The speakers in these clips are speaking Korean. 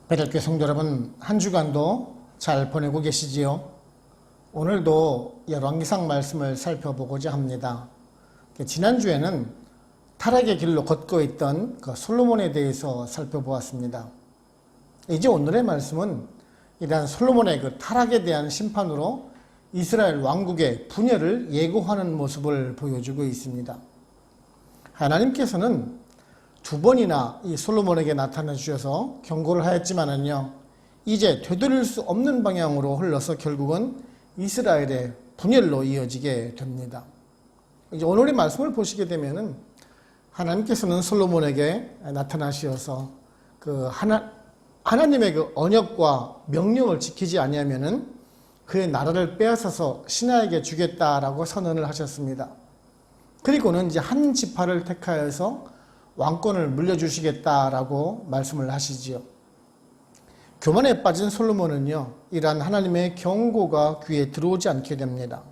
배달교회 성도 여러분, 한 주간도 잘 보내고 계시지요? 오늘도 열왕기상 말씀을 살펴보고자 합니다. 지난주에는 타락의 길로 걷고 있던 그 솔로몬에 대해서 살펴보았습니다. 이제 오늘의 말씀은 이러한 솔로몬의 그 타락에 대한 심판으로 이스라엘 왕국의 분열을 예고하는 모습을 보여주고 있습니다. 하나님께서는 두 번이나 이 솔로몬에게 나타나 주셔서 경고를 하였지만은요, 이제 되돌릴 수 없는 방향으로 흘러서 결국은 이스라엘의 분열로 이어지게 됩니다. 이제 오늘의 말씀을 보시게 되면은 하나님께서는 솔로몬에게 나타나셔서 그 하나님의 그 언약과 명령을 지키지 아니하면은 그의 나라를 빼앗아서 신하에게 주겠다라고 선언을 하셨습니다. 그리고는 이제 한 지파를 택하여서 왕권을 물려주시겠다라고 말씀을 하시지요. 교만에 빠진 솔로몬은요, 이러한 하나님의 경고가 귀에 들어오지 않게 됩니다.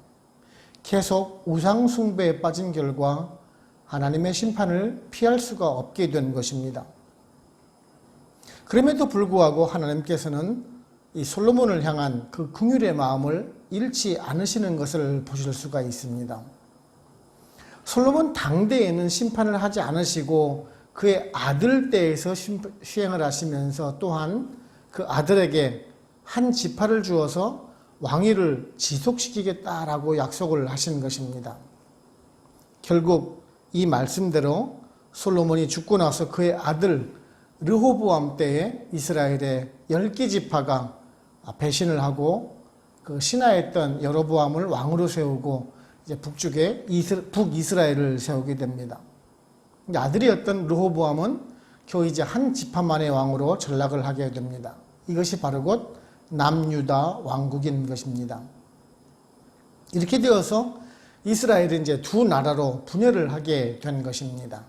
계속 우상 숭배에 빠진 결과 하나님의 심판을 피할 수가 없게 된 것입니다. 그럼에도 불구하고 하나님께서는 이 솔로몬을 향한 그 긍휼의 마음을 잃지 않으시는 것을 보실 수가 있습니다. 솔로몬 당대에는 심판을 하지 않으시고 그의 아들 때에서 시행을 하시면서 또한 그 아들에게 한 지파를 주어서 왕위를 지속시키겠다라고 약속을 하신 것입니다. 결국 이 말씀대로 솔로몬이 죽고 나서 그의 아들 르호보암 때에 이스라엘의 10개 지파가 배신을 하고 그 신하였던 여로보암을 왕으로 세우고 이제 북쪽에 북이스라엘을 세우게 됩니다. 아들이었던 르호보암은 겨우 이제 한 지파만의 왕으로 전락을 하게 됩니다. 이것이 바로 곧 남유다 왕국인 것입니다. 이렇게 되어서 이스라엘은 이제 두 나라로 분열을 하게 된 것입니다.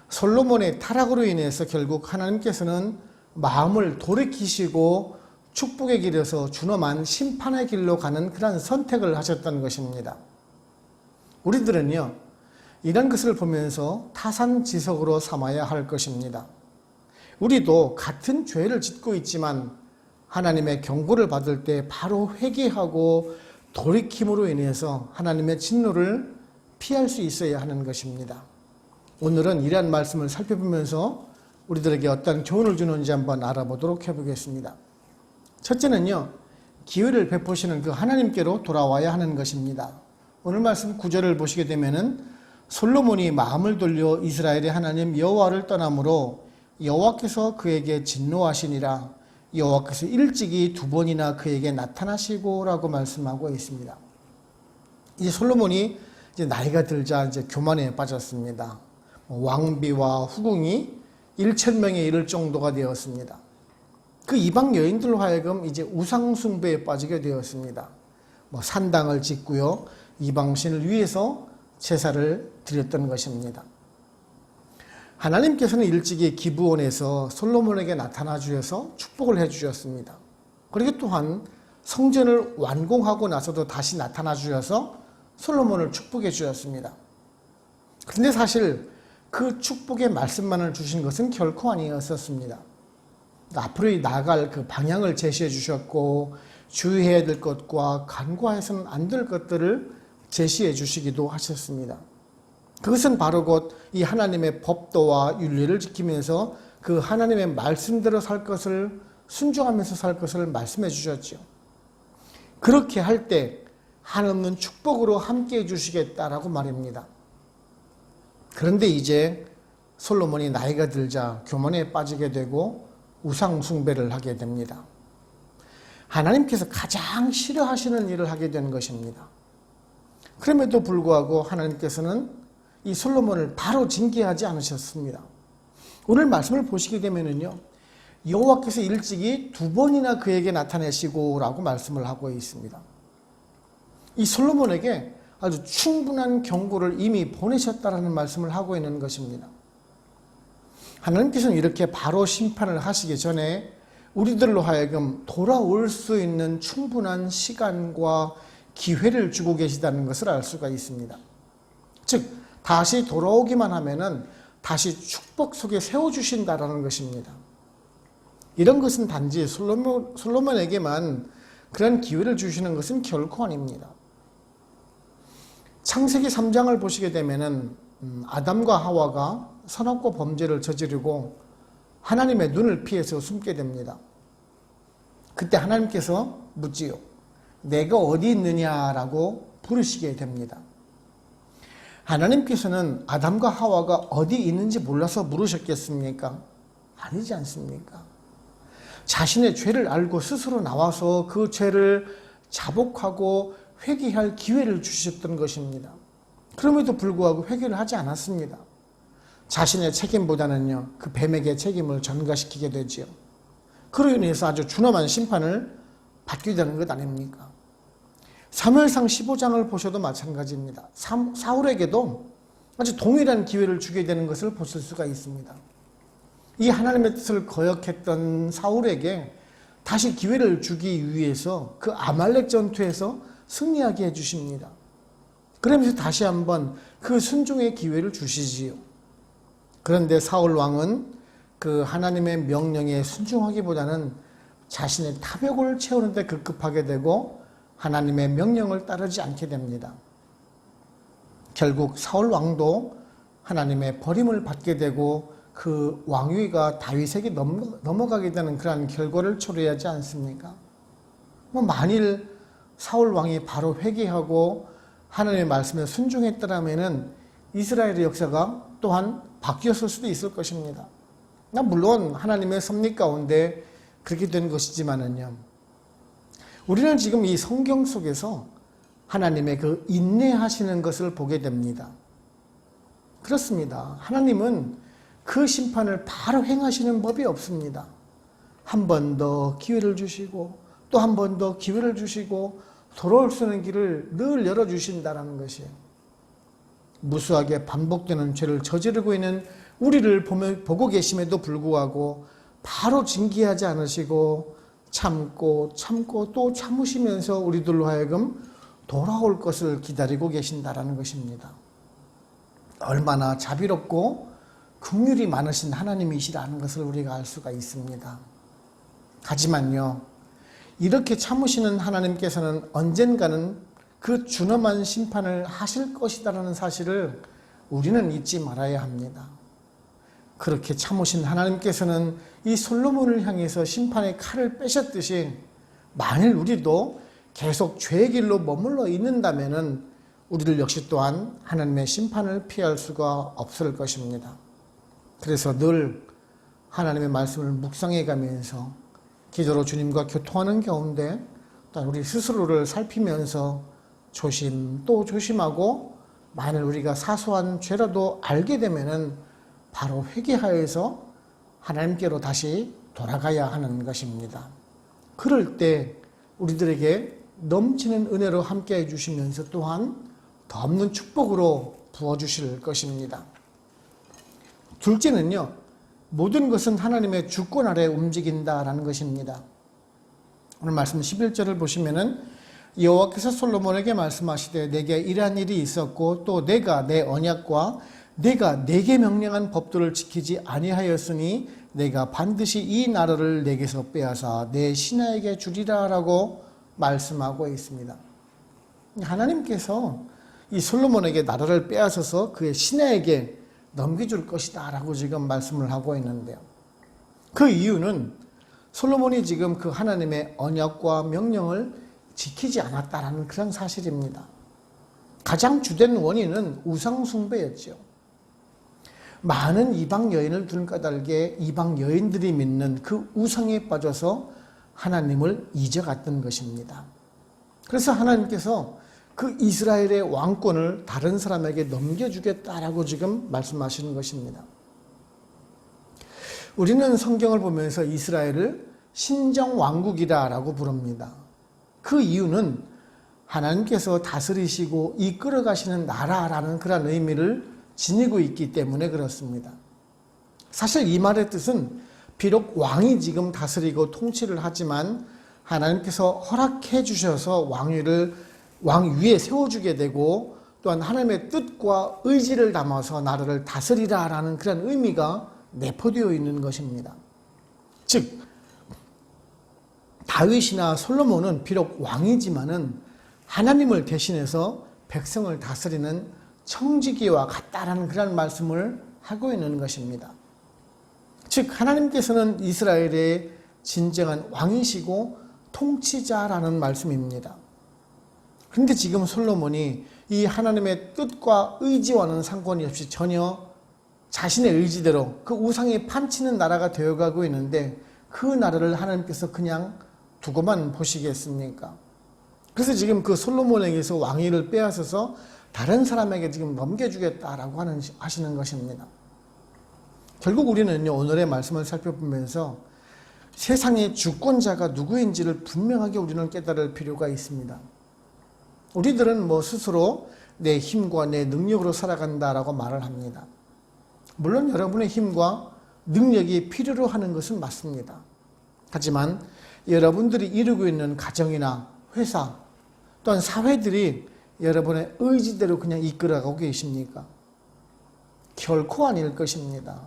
솔로몬의 타락으로 인해서 결국 하나님께서는 마음을 돌이키시고 축복의 길에서 준엄한 심판의 길로 가는 그런 선택을 하셨던 것입니다. 우리들은요, 이런 것을 보면서 타산지석으로 삼아야 할 것입니다. 우리도 같은 죄를 짓고 있지만 하나님의 경고를 받을 때 바로 회개하고 돌이킴으로 인해서 하나님의 진노를 피할 수 있어야 하는 것입니다. 오늘은 이러한 말씀을 살펴보면서 우리들에게 어떤 교훈을 주는지 한번 알아보도록 해보겠습니다. 첫째는요, 기회를 베푸시는 그 하나님께로 돌아와야 하는 것입니다. 오늘 말씀 9절을 보시게 되면은 솔로몬이 마음을 돌려 이스라엘의 하나님 여호와를 떠나므로 여호와께서 그에게 진노하시니라. 여호와께서 일찍이 두 번이나 그에게 나타나시고라고 말씀하고 있습니다. 이제 솔로몬이 이제 나이가 들자 이제 교만에 빠졌습니다. 왕비와 후궁이 1,000명에 이를 정도가 되었습니다. 그 이방 여인들로 하여금 이제 우상숭배에 빠지게 되었습니다. 산당을 짓고요, 이방신을 위해서 제사를 드렸던 것입니다. 하나님께서는 일찍이 기브온에서 솔로몬에게 나타나 주셔서 축복을 해 주셨습니다. 그리고 또한 성전을 완공하고 나서도 다시 나타나 주셔서 솔로몬을 축복해 주셨습니다. 그런데 사실 그 축복의 말씀만을 주신 것은 결코 아니었었습니다. 앞으로 나아갈 그 방향을 제시해 주셨고 주의해야 될 것과 간과해서는 안 될 것들을 제시해 주시기도 하셨습니다. 그것은 바로 곧 이 하나님의 법도와 윤리를 지키면서 그 하나님의 말씀대로 살 것을 순종하면서 살 것을 말씀해 주셨죠. 그렇게 할 때 한없는 축복으로 함께 해 주시겠다라고 말입니다. 그런데 이제 솔로몬이 나이가 들자 교만에 빠지게 되고 우상 숭배를 하게 됩니다. 하나님께서 가장 싫어하시는 일을 하게 된 것입니다. 그럼에도 불구하고 하나님께서는 이 솔로몬을 바로 징계하지 않으셨습니다. 오늘 말씀을 보시게 되면은요, 여호와께서 일찍이 두 번이나 그에게 나타내시고라고 말씀을 하고 있습니다. 이 솔로몬에게 아주 충분한 경고를 이미 보내셨다라는 말씀을 하고 있는 것입니다. 하나님께서는 이렇게 바로 심판을 하시기 전에 우리들로 하여금 돌아올 수 있는 충분한 시간과 기회를 주고 계시다는 것을 알 수가 있습니다. 즉, 다시 돌아오기만 하면은 다시 축복 속에 세워주신다라는 것입니다. 이런 것은 단지 솔로몬에게만 그런 기회를 주시는 것은 결코 아닙니다. 창세기 3장을 보시게 되면은 아담과 하와가 선악과 범죄를 저지르고 하나님의 눈을 피해서 숨게 됩니다. 그때 하나님께서 묻지요. 내가 어디 있느냐라고 부르시게 됩니다. 하나님께서는 아담과 하와가 어디 있는지 몰라서 물으셨겠습니까? 아니지 않습니까? 자신의 죄를 알고 스스로 나와서 그 죄를 자복하고 회개할 기회를 주셨던 것입니다. 그럼에도 불구하고 회개를 하지 않았습니다. 자신의 책임보다는요, 그 뱀에게 책임을 전가시키게 되지요. 그로 인해서 아주 준엄한 심판을 받게 되는 것 아닙니까? 사무엘상 15장을 보셔도 마찬가지입니다. 사울에게도 아주 동일한 기회를 주게 되는 것을 보실 수가 있습니다. 이 하나님의 뜻을 거역했던 사울에게 다시 기회를 주기 위해서 그 아말렉 전투에서 승리하게 해주십니다. 그러면서 다시 한번 그 순종의 기회를 주시지요. 그런데 사울 왕은 그 하나님의 명령에 순종하기보다는 자신의 탐욕을 채우는 데 급급하게 되고 하나님의 명령을 따르지 않게 됩니다. 결국 사울 왕도 하나님의 버림을 받게 되고 그 왕위가 다윗에게 넘어가게 되는 그러한 결과를 초래하지 않습니까? 만일 사울 왕이 바로 회개하고 하나님의 말씀에 순종했더라면 이스라엘의 역사가 또한 바뀌었을 수도 있을 것입니다. 물론 하나님의 섭리 가운데 그렇게 된 것이지만은요, 우리는 지금 이 성경 속에서 하나님의 그 인내하시는 것을 보게 됩니다. 그렇습니다. 하나님은 그 심판을 바로 행하시는 법이 없습니다. 한 번 더 기회를 주시고 또 한 번 더 기회를 주시고 돌아올 수 있는 길을 늘 열어주신다는 것이에요. 무수하게 반복되는 죄를 저지르고 있는 우리를 보고 계심에도 불구하고 바로 징계하지 않으시고 참고 또 참으시면서 우리들로 하여금 돌아올 것을 기다리고 계신다는 것입니다. 얼마나 자비롭고 긍휼이 많으신 하나님이시라는 것을 우리가 알 수가 있습니다. 하지만요, 이렇게 참으시는 하나님께서는 언젠가는 그 준엄한 심판을 하실 것이다라는 사실을 우리는 잊지 말아야 합니다. 그렇게 참으신 하나님께서는 이 솔로몬을 향해서 심판의 칼을 빼셨듯이 만일 우리도 계속 죄의 길로 머물러 있는다면 우리들 역시 또한 하나님의 심판을 피할 수가 없을 것입니다. 그래서 늘 하나님의 말씀을 묵상해 가면서 기도로 주님과 교통하는 가운데 또한 우리 스스로를 살피면서 조심 또 조심하고 만일 우리가 사소한 죄라도 알게 되면은 바로 회개하여서 하나님께로 다시 돌아가야 하는 것입니다. 그럴 때 우리들에게 넘치는 은혜로 함께해 주시면서 또한 더 없는 축복으로 부어주실 것입니다. 둘째는요, 모든 것은 하나님의 주권 아래 움직인다라는 것입니다. 오늘 말씀 11절을 보시면은 여호와께서 솔로몬에게 말씀하시되 내게 이러한 일이 있었고 또 내가 내 언약과 내가 내게 명령한 법도를 지키지 아니하였으니 내가 반드시 이 나라를 내게서 빼앗아 내 신하에게 주리라 라고 말씀하고 있습니다. 하나님께서 이 솔로몬에게 나라를 빼앗아서 그의 신하에게 넘겨줄 것이다 라고 지금 말씀을 하고 있는데요. 그 이유는 솔로몬이 지금 그 하나님의 언약과 명령을 지키지 않았다라는 그런 사실입니다. 가장 주된 원인은 우상숭배였죠. 많은 이방 여인을 두는 까닭에 이방 여인들이 믿는 그 우상에 빠져서 하나님을 잊어갔던 것입니다. 그래서 하나님께서 그 이스라엘의 왕권을 다른 사람에게 넘겨주겠다라고 지금 말씀하시는 것입니다. 우리는 성경을 보면서 이스라엘을 신정왕국이라고 부릅니다. 그 이유는 하나님께서 다스리시고 이끌어 가시는 나라라는 그런 의미를 지니고 있기 때문에 그렇습니다. 사실 이 말의 뜻은 비록 왕이 지금 다스리고 통치를 하지만 하나님께서 허락해 주셔서 왕 위에 세워주게 되고 또한 하나님의 뜻과 의지를 담아서 나라를 다스리라라는 그런 의미가 내포되어 있는 것입니다. 즉 다윗이나 솔로몬은 비록 왕이지만은 하나님을 대신해서 백성을 다스리는 청지기와 같다라는 그런 말씀을 하고 있는 것입니다. 즉 하나님께서는 이스라엘의 진정한 왕이시고 통치자라는 말씀입니다. 그런데 지금 솔로몬이 이 하나님의 뜻과 의지와는 상관이 없이 전혀 자신의 의지대로 그 우상이 판치는 나라가 되어가고 있는데 그 나라를 하나님께서 그냥 두고만 보시겠습니까? 그래서 지금 그 솔로몬에게서 왕위를 빼앗아서 다른 사람에게 지금 넘겨주겠다라고 하시는 것입니다. 결국 우리는요, 오늘의 말씀을 살펴보면서 세상의 주권자가 누구인지를 분명하게 우리는 깨달을 필요가 있습니다. 우리들은 스스로 내 힘과 내 능력으로 살아간다라고 말을 합니다. 물론 여러분의 힘과 능력이 필요로 하는 것은 맞습니다. 하지만 여러분들이 이루고 있는 가정이나 회사 또한 사회들이 여러분의 의지대로 그냥 이끌어가고 계십니까? 결코 아닐 것입니다.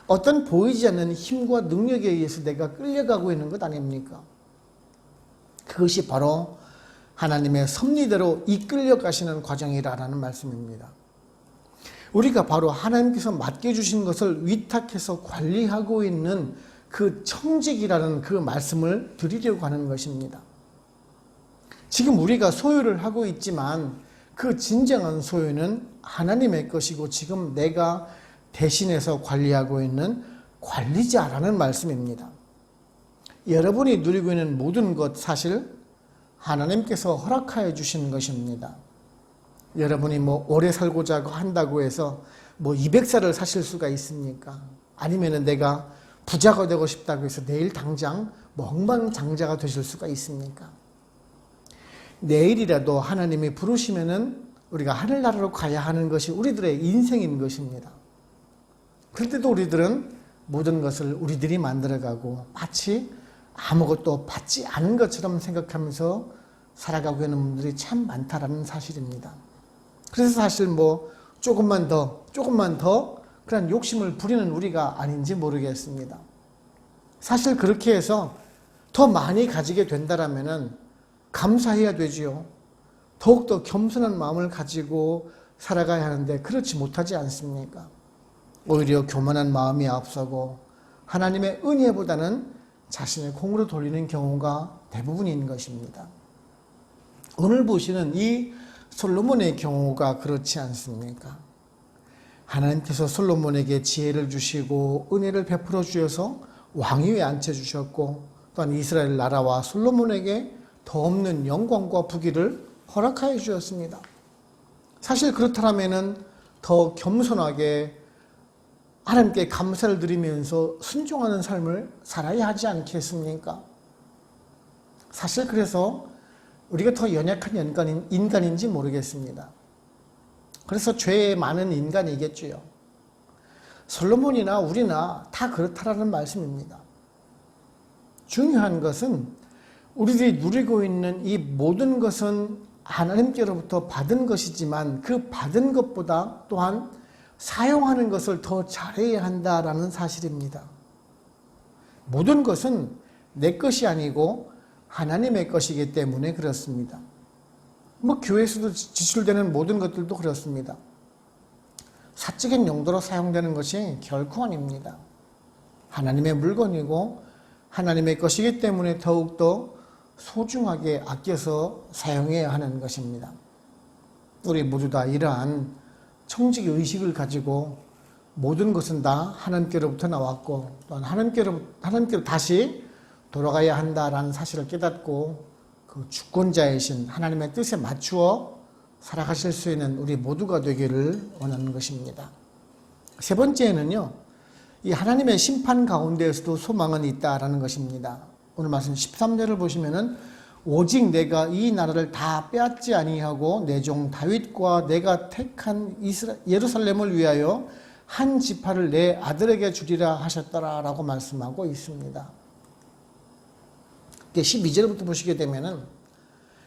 어떤 보이지 않는 힘과 능력에 의해서 내가 끌려가고 있는 것 아닙니까? 그것이 바로 하나님의 섭리대로 이끌려 가시는 과정이라는 말씀입니다. 우리가 바로 하나님께서 맡겨주신 것을 위탁해서 관리하고 있는 그 청직이라는 그 말씀을 드리려고 하는 것입니다. 지금 우리가 소유를 하고 있지만 그 진정한 소유는 하나님의 것이고 지금 내가 대신해서 관리하고 있는 관리자라는 말씀입니다. 여러분이 누리고 있는 모든 것 사실 하나님께서 허락하여 주신 것입니다. 여러분이 오래 살고자 한다고 해서 200살을 사실 수가 있습니까? 아니면 내가 부자가 되고 싶다고 해서 내일 당장 억만장자가 되실 수가 있습니까? 내일이라도 하나님이 부르시면은 우리가 하늘나라로 가야 하는 것이 우리들의 인생인 것입니다. 그런데도 우리들은 모든 것을 우리들이 만들어가고 마치 아무것도 받지 않은 것처럼 생각하면서 살아가고 있는 분들이 참 많다라는 사실입니다. 그래서 사실 조금만 더 그런 욕심을 부리는 우리가 아닌지 모르겠습니다. 사실 그렇게 해서 더 많이 가지게 된다라면은 감사해야 되지요. 더욱더 겸손한 마음을 가지고 살아가야 하는데 그렇지 못하지 않습니까? 오히려 교만한 마음이 앞서고 하나님의 은혜보다는 자신의 공으로 돌리는 경우가 대부분인 것입니다. 오늘 보시는 이 솔로몬의 경우가 그렇지 않습니까? 하나님께서 솔로몬에게 지혜를 주시고 은혜를 베풀어 주셔서 왕위에 앉혀주셨고 또한 이스라엘 나라와 솔로몬에게 더 없는 영광과 부귀를 허락하여 주셨습니다. 사실 그렇다면 더 겸손하게 하나님께 감사를 드리면서 순종하는 삶을 살아야 하지 않겠습니까? 사실 그래서 우리가 더 연약한 인간인지 모르겠습니다. 그래서 죄에 많은 인간이겠지요. 솔로몬이나 우리나 다 그렇다라는 말씀입니다. 중요한 것은 우리들이 누리고 있는 이 모든 것은 하나님께로부터 받은 것이지만 그 받은 것보다 또한 사용하는 것을 더 잘해야 한다라는 사실입니다. 모든 것은 내 것이 아니고 하나님의 것이기 때문에 그렇습니다. 교회에서도 지출되는 모든 것들도 그렇습니다. 사적인 용도로 사용되는 것이 결코 아닙니다. 하나님의 물건이고 하나님의 것이기 때문에 더욱더 소중하게 아껴서 사용해야 하는 것입니다. 우리 모두 다 이러한 청지기 의식을 가지고 모든 것은 다 하나님께로부터 나왔고 또한 하나님께로 다시 돌아가야 한다라는 사실을 깨닫고 그 주권자이신 하나님의 뜻에 맞추어 살아가실 수 있는 우리 모두가 되기를 원하는 것입니다. 세 번째는요, 이 하나님의 심판 가운데에서도 소망은 있다라는 것입니다. 오늘 말씀 13절을 보시면은 오직 내가 이 나라를 다 빼앗지 아니하고 내 종 다윗과 내가 택한 예루살렘을 위하여 한 지파를 내 아들에게 주리라 하셨더라라고 말씀하고 있습니다. 12절부터 보시게 되면은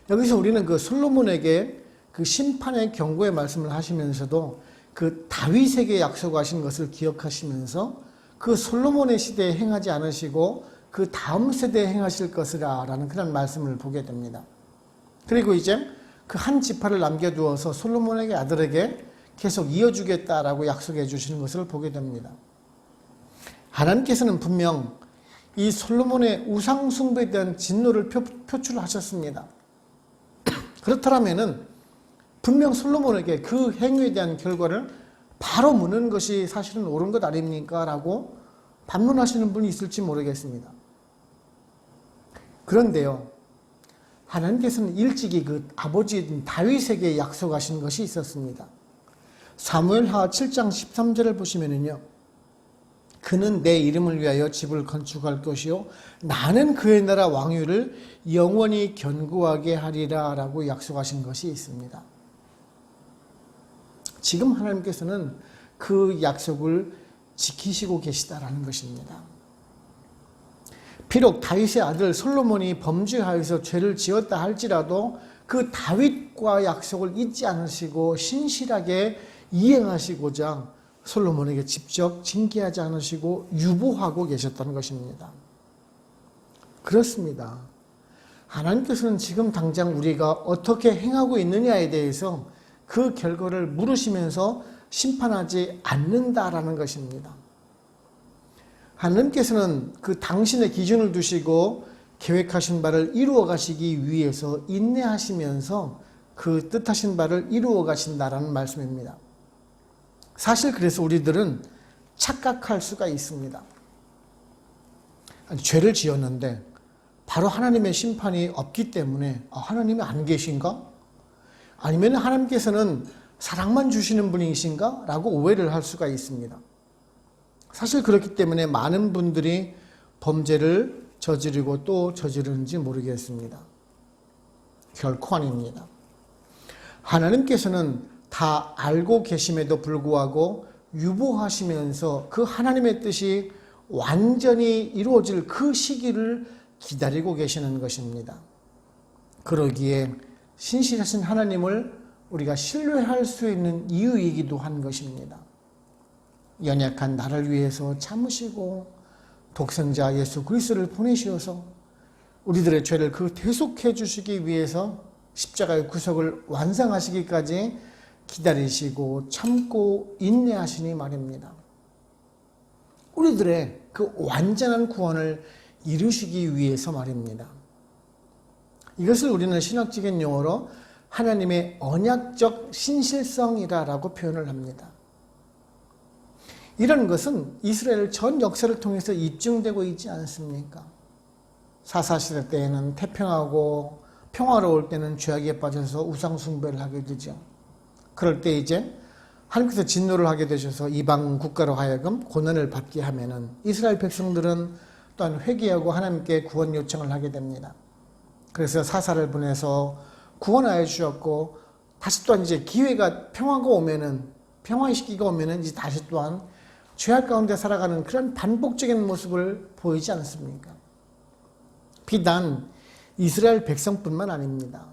여기서 우리는 그 솔로몬에게 그 심판의 경고의 말씀을 하시면서도 그 다윗에게 약속하신 것을 기억하시면서 그 솔로몬의 시대에 행하지 않으시고 그 다음 세대에 행하실 것이라 라는 그런 말씀을 보게 됩니다. 그리고 이제 그 한 지파를 남겨두어서 솔로몬에게 아들에게 계속 이어주겠다라고 약속해 주시는 것을 보게 됩니다. 하나님께서는 분명 이 솔로몬의 우상 숭배에 대한 진노를 표출하셨습니다. 그렇다면은 분명 솔로몬에게 그 행위에 대한 결과를 바로 묻는 것이 사실은 옳은 것 아닙니까? 라고 반문하시는 분이 있을지 모르겠습니다. 그런데요, 하나님께서는 일찍이 그 아버지인 다윗에게 약속하신 것이 있었습니다. 사무엘하 7장 13절을 보시면은요, 그는 내 이름을 위하여 집을 건축할 것이요 나는 그의 나라 왕위를 영원히 견고하게 하리라 라고 약속하신 것이 있습니다. 지금 하나님께서는 그 약속을 지키시고 계시다라는 것입니다. 비록 다윗의 아들 솔로몬이 범죄하여서 죄를 지었다 할지라도 그 다윗과 약속을 잊지 않으시고 신실하게 이행하시고자 솔로몬에게 직접 징계하지 않으시고 유보하고 계셨다는 것입니다. 그렇습니다. 하나님께서는 지금 당장 우리가 어떻게 행하고 있느냐에 대해서 그 결과를 물으시면서 심판하지 않는다라는 것입니다. 하나님께서는 그 당신의 기준을 두시고 계획하신 바를 이루어 가시기 위해서 인내하시면서 그 뜻하신 바를 이루어 가신다라는 말씀입니다. 사실 그래서 우리들은 착각할 수가 있습니다. 아니, 죄를 지었는데 바로 하나님의 심판이 없기 때문에 하나님이 안 계신가? 아니면 하나님께서는 사랑만 주시는 분이신가? 라고 오해를 할 수가 있습니다. 사실 그렇기 때문에 많은 분들이 범죄를 저지르고 또 저지르는지 모르겠습니다. 결코 아닙니다. 하나님께서는 다 알고 계심에도 불구하고 유보하시면서 그 하나님의 뜻이 완전히 이루어질 그 시기를 기다리고 계시는 것입니다. 그러기에 신실하신 하나님을 우리가 신뢰할 수 있는 이유이기도 한 것입니다. 연약한 나를 위해서 참으시고 독생자 예수 그리스도를 보내시어서 우리들의 죄를 그 대속해 주시기 위해서 십자가의 구속을 완성하시기까지 기다리시고 참고 인내하시니 말입니다. 우리들의 그 완전한 구원을 이루시기 위해서 말입니다. 이것을 우리는 신학적인 용어로 하나님의 언약적 신실성이라고 표현을 합니다. 이런 것은 이스라엘 전 역사를 통해서 입증되고 있지 않습니까? 사사시대 때에는 태평하고 평화로울 때는 죄악에 빠져서 우상숭배를 하게 되죠. 그럴 때 이제 하나님께서 진노를 하게 되셔서 이방 국가로 하여금 고난을 받게 하면은 이스라엘 백성들은 또한 회개하고 하나님께 구원 요청을 하게 됩니다. 그래서 사사를 보내서 구원하여 주셨고 다시 또한 이제 기회가 평화의 시기가 오면은 이제 다시 또한 죄악 가운데 살아가는 그런 반복적인 모습을 보이지 않습니까? 비단 이스라엘 백성뿐만 아닙니다.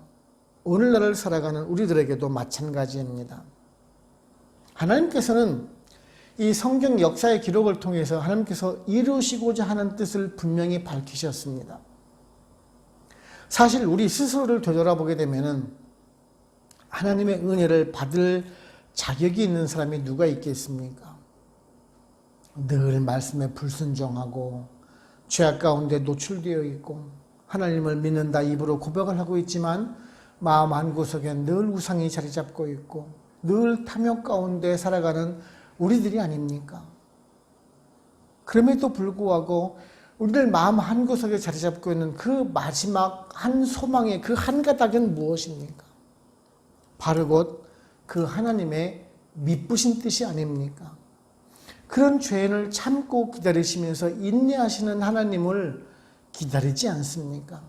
오늘날을 살아가는 우리들에게도 마찬가지입니다. 하나님께서는 이 성경 역사의 기록을 통해서 하나님께서 이루시고자 하는 뜻을 분명히 밝히셨습니다. 사실 우리 스스로를 되돌아보게 되면은 하나님의 은혜를 받을 자격이 있는 사람이 누가 있겠습니까? 늘 말씀에 불순종하고 죄악 가운데 노출되어 있고 하나님을 믿는다 입으로 고백을 하고 있지만 마음 한구석에 늘 우상이 자리 잡고 있고 늘 탐욕 가운데 살아가는 우리들이 아닙니까? 그럼에도 불구하고 우리들 마음 한구석에 자리 잡고 있는 그 마지막 한 소망의 그 한 가닥은 무엇입니까? 바로 곧 그 하나님의 미쁘신 뜻이 아닙니까? 그런 죄인을 참고 기다리시면서 인내하시는 하나님을 기다리지 않습니까?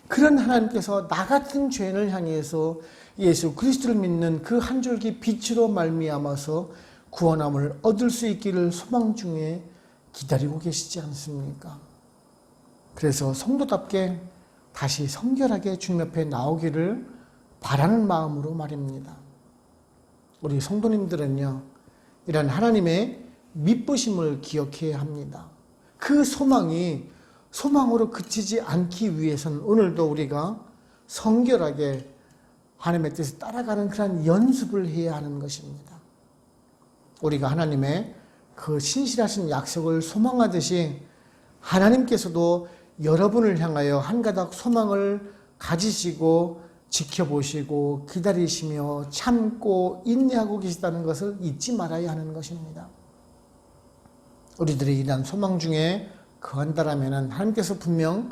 그런 하나님께서 나 같은 죄인을 향해서 예수 그리스도를 믿는 그 한 줄기 빛으로 말미암아서 구원함을 얻을 수 있기를 소망 중에 기다리고 계시지 않습니까? 그래서 성도답게 다시 성결하게 주님 앞에 나오기를 바라는 마음으로 말입니다. 우리 성도님들은요, 이런 하나님의 미쁘심을 기억해야 합니다. 그 소망이 소망으로 그치지 않기 위해서는 오늘도 우리가 성결하게 하나님의 뜻을 따라가는 그런 연습을 해야 하는 것입니다. 우리가 하나님의 그 신실하신 약속을 소망하듯이 하나님께서도 여러분을 향하여 한 가닥 소망을 가지시고 지켜보시고 기다리시며 참고 인내하고 계시다는 것을 잊지 말아야 하는 것입니다. 우리들이 이러한 소망 중에 거한다라면 하나님께서 분명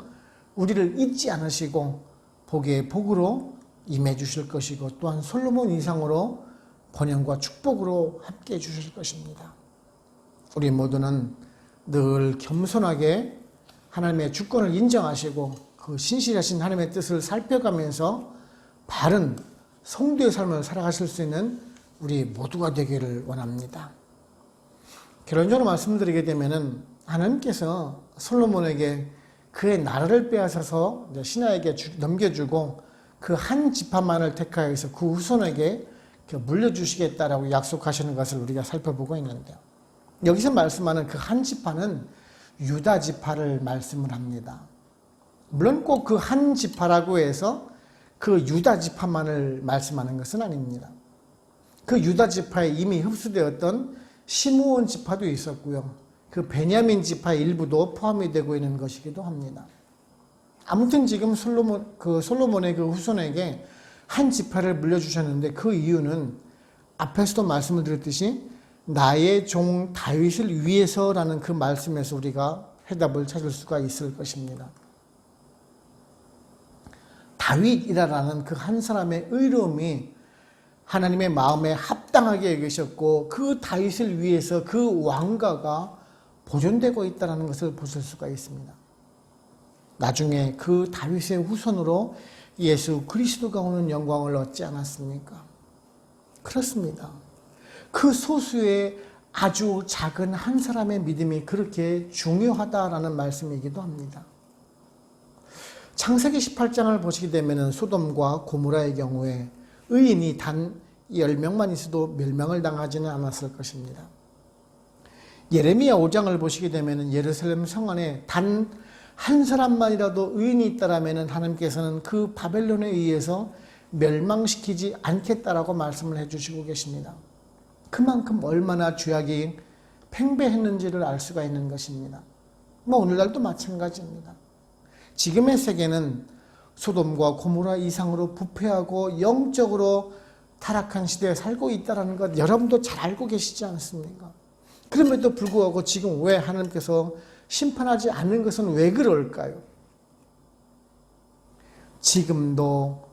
우리를 잊지 않으시고 복의 복으로 임해 주실 것이고 또한 솔로몬 이상으로 번영과 축복으로 함께 해 주실 것입니다. 우리 모두는 늘 겸손하게 하나님의 주권을 인정하시고 그 신실하신 하나님의 뜻을 살펴가면서 바른 성도의 삶을 살아가실 수 있는 우리 모두가 되기를 원합니다. 결론적으로 말씀드리게 되면은 하나님께서 솔로몬에게 그의 나라를 빼앗아서 신하에게 넘겨주고 그 한 지파만을 택하여서 그 후손에게 물려주시겠다라고 약속하시는 것을 우리가 살펴보고 있는데요. 여기서 말씀하는 그 한 지파는 유다 지파를 말씀을 합니다. 물론 꼭 그 한 지파라고 해서 그 유다 지파만을 말씀하는 것은 아닙니다. 그 유다 지파에 이미 흡수되었던 시므온 지파도 있었고요. 그 베냐민 지파의 일부도 포함이 되고 있는 것이기도 합니다. 아무튼 지금 솔로몬의 그 후손에게 한 지파를 물려주셨는데 그 이유는 앞에서도 말씀을 드렸듯이 나의 종 다윗을 위해서라는 그 말씀에서 우리가 해답을 찾을 수가 있을 것입니다. 다윗이라는 그 한 사람의 의로움이 하나님의 마음에 합당하게 여기셨고 그 다윗을 위해서 그 왕가가 보존되고 있다는 것을 보실 수가 있습니다. 나중에 그 다윗의 후손으로 예수 그리스도가 오는 영광을 얻지 않았습니까? 그렇습니다. 그 소수의 아주 작은 한 사람의 믿음이 그렇게 중요하다라는 말씀이기도 합니다. 창세기 18장을 보시게 되면 소돔과 고모라의 경우에 의인이 단 10명만 있어도 멸망을 당하지는 않았을 것입니다. 예레미야 5장을 보시게 되면 예루살렘 성 안에 단 한 사람만이라도 의인이 있다라면 하나님께서는 그 바벨론에 의해서 멸망시키지 않겠다라고 말씀을 해주시고 계십니다. 그만큼 얼마나 죄악이 팽배했는지를 알 수가 있는 것입니다. 오늘날도 마찬가지입니다. 지금의 세계는 소돔과 고모라 이상으로 부패하고 영적으로 타락한 시대에 살고 있다는 것 여러분도 잘 알고 계시지 않습니까? 그럼에도 불구하고 지금 왜 하나님께서 심판하지 않는 것은 왜 그럴까요? 지금도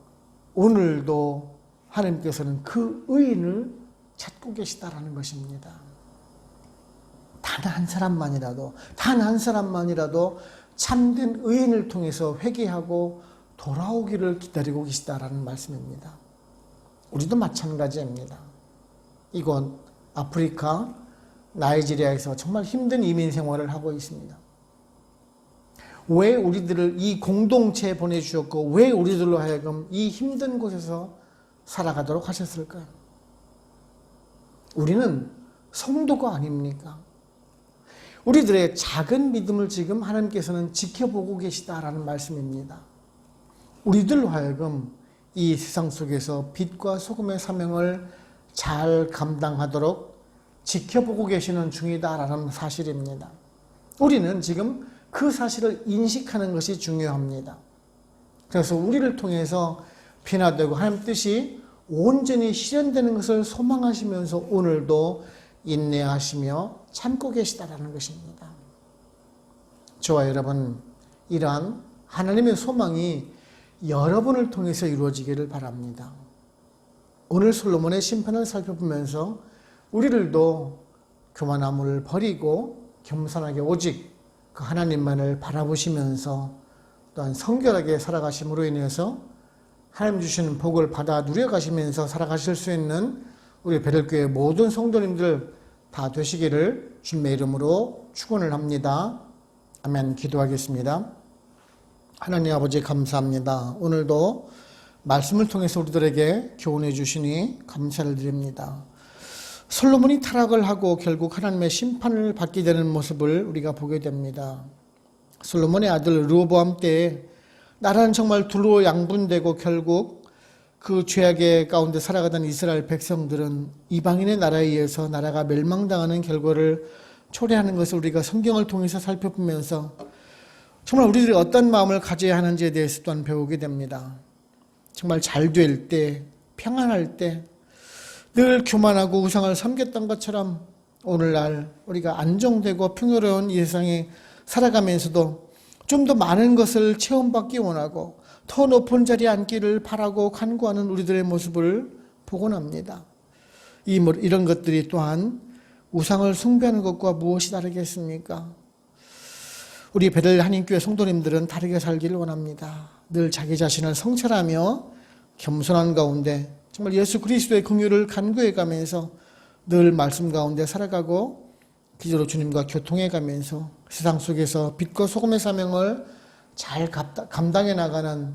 오늘도 하나님께서는 그 의인을 찾고 계시다라는 것입니다. 단 한 사람만이라도 참된 의인을 통해서 회개하고 돌아오기를 기다리고 계시다라는 말씀입니다. 우리도 마찬가지입니다. 이곳 아프리카 나이지리아에서 정말 힘든 이민 생활을 하고 있습니다. 왜 우리들을 이 공동체에 보내주셨고 왜 우리들로 하여금 이 힘든 곳에서 살아가도록 하셨을까요? 우리는 성도가 아닙니까? 우리들의 작은 믿음을 지금 하나님께서는 지켜보고 계시다라는 말씀입니다. 우리들로 하여금 이 세상 속에서 빛과 소금의 사명을 잘 감당하도록 지켜보고 계시는 중이다라는 사실입니다. 우리는 지금 그 사실을 인식하는 것이 중요합니다. 그래서 우리를 통해서 변화되고 하나님 뜻이 온전히 실현되는 것을 소망하시면서 오늘도 인내하시며 참고 계시다라는 것입니다. 저와 여러분, 이러한 하나님의 소망이 여러분을 통해서 이루어지기를 바랍니다. 오늘 솔로몬의 심판을 살펴보면서 우리들도 교만함을 버리고 겸손하게 오직 그 하나님만을 바라보시면서 또한 성결하게 살아가심으로 인해서 하나님 주시는 복을 받아 누려가시면서 살아가실 수 있는 우리 베들교회 모든 성도님들 다 되시기를 주님의 이름으로 축원을 합니다. 아멘. 기도하겠습니다. 하나님 아버지 감사합니다. 오늘도 말씀을 통해서 우리들에게 교훈해 주시니 감사를 드립니다. 솔로몬이 타락을 하고 결국 하나님의 심판을 받게 되는 모습을 우리가 보게 됩니다. 솔로몬의 아들 르호보암 때에 나라는 정말 둘로 양분되고 결국 그 죄악의 가운데 살아가던 이스라엘 백성들은 이방인의 나라에 의해서 나라가 멸망당하는 결과를 초래하는 것을 우리가 성경을 통해서 살펴보면서 정말 우리들이 어떤 마음을 가져야 하는지에 대해서 또한 배우게 됩니다. 정말 잘 될 때, 평안할 때, 늘 교만하고 우상을 섬겼던 것처럼 오늘날 우리가 안정되고 평화로운 이 세상에 살아가면서도 좀 더 많은 것을 체험받기 원하고 더 높은 자리에 앉기를 바라고 간구하는 우리들의 모습을 보곤 합니다. 이런 것들이 또한 우상을 숭배하는 것과 무엇이 다르겠습니까? 우리 베델 한인교회 성도님들은 다르게 살기를 원합니다. 늘 자기 자신을 성찰하며 겸손한 가운데 정말 예수 그리스도의 긍휼을 간구해 가면서 늘 말씀 가운데 살아가고 기도로 주님과 교통해 가면서 세상 속에서 빛과 소금의 사명을 잘 감당해 나가는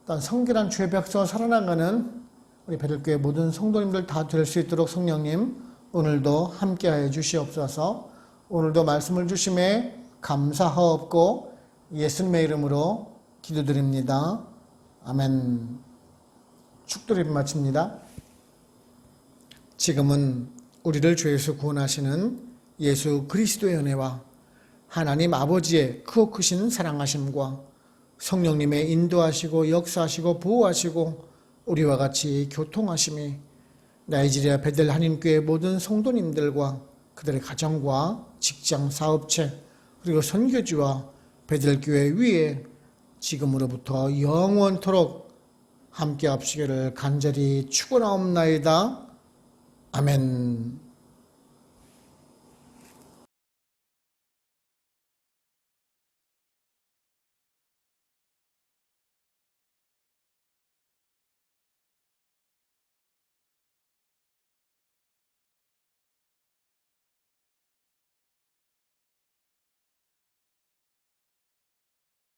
어떤 성결한 주의 백성을 살아나가는 우리 베델교회 모든 성도님들 다 될 수 있도록 성령님 오늘도 함께하여 주시옵소서. 오늘도 말씀을 주심에 감사하옵고 예수님의 이름으로 기도드립니다. 아멘. 축도를 마칩니다. 지금은 우리를 죄에서 구원하시는 예수 그리스도의 은혜와 하나님 아버지의 크고 크신 사랑하심과 성령님의 인도하시고 역사하시고 보호하시고 우리와 같이 교통하심이 나이지리아 베델 한인교회 모든 성도님들과 그들의 가정과 직장, 사업체 그리고 선교지와 베델교회 위에 지금으로부터 영원토록 함께 합시기를 간절히 축원하옵나이다. 아멘.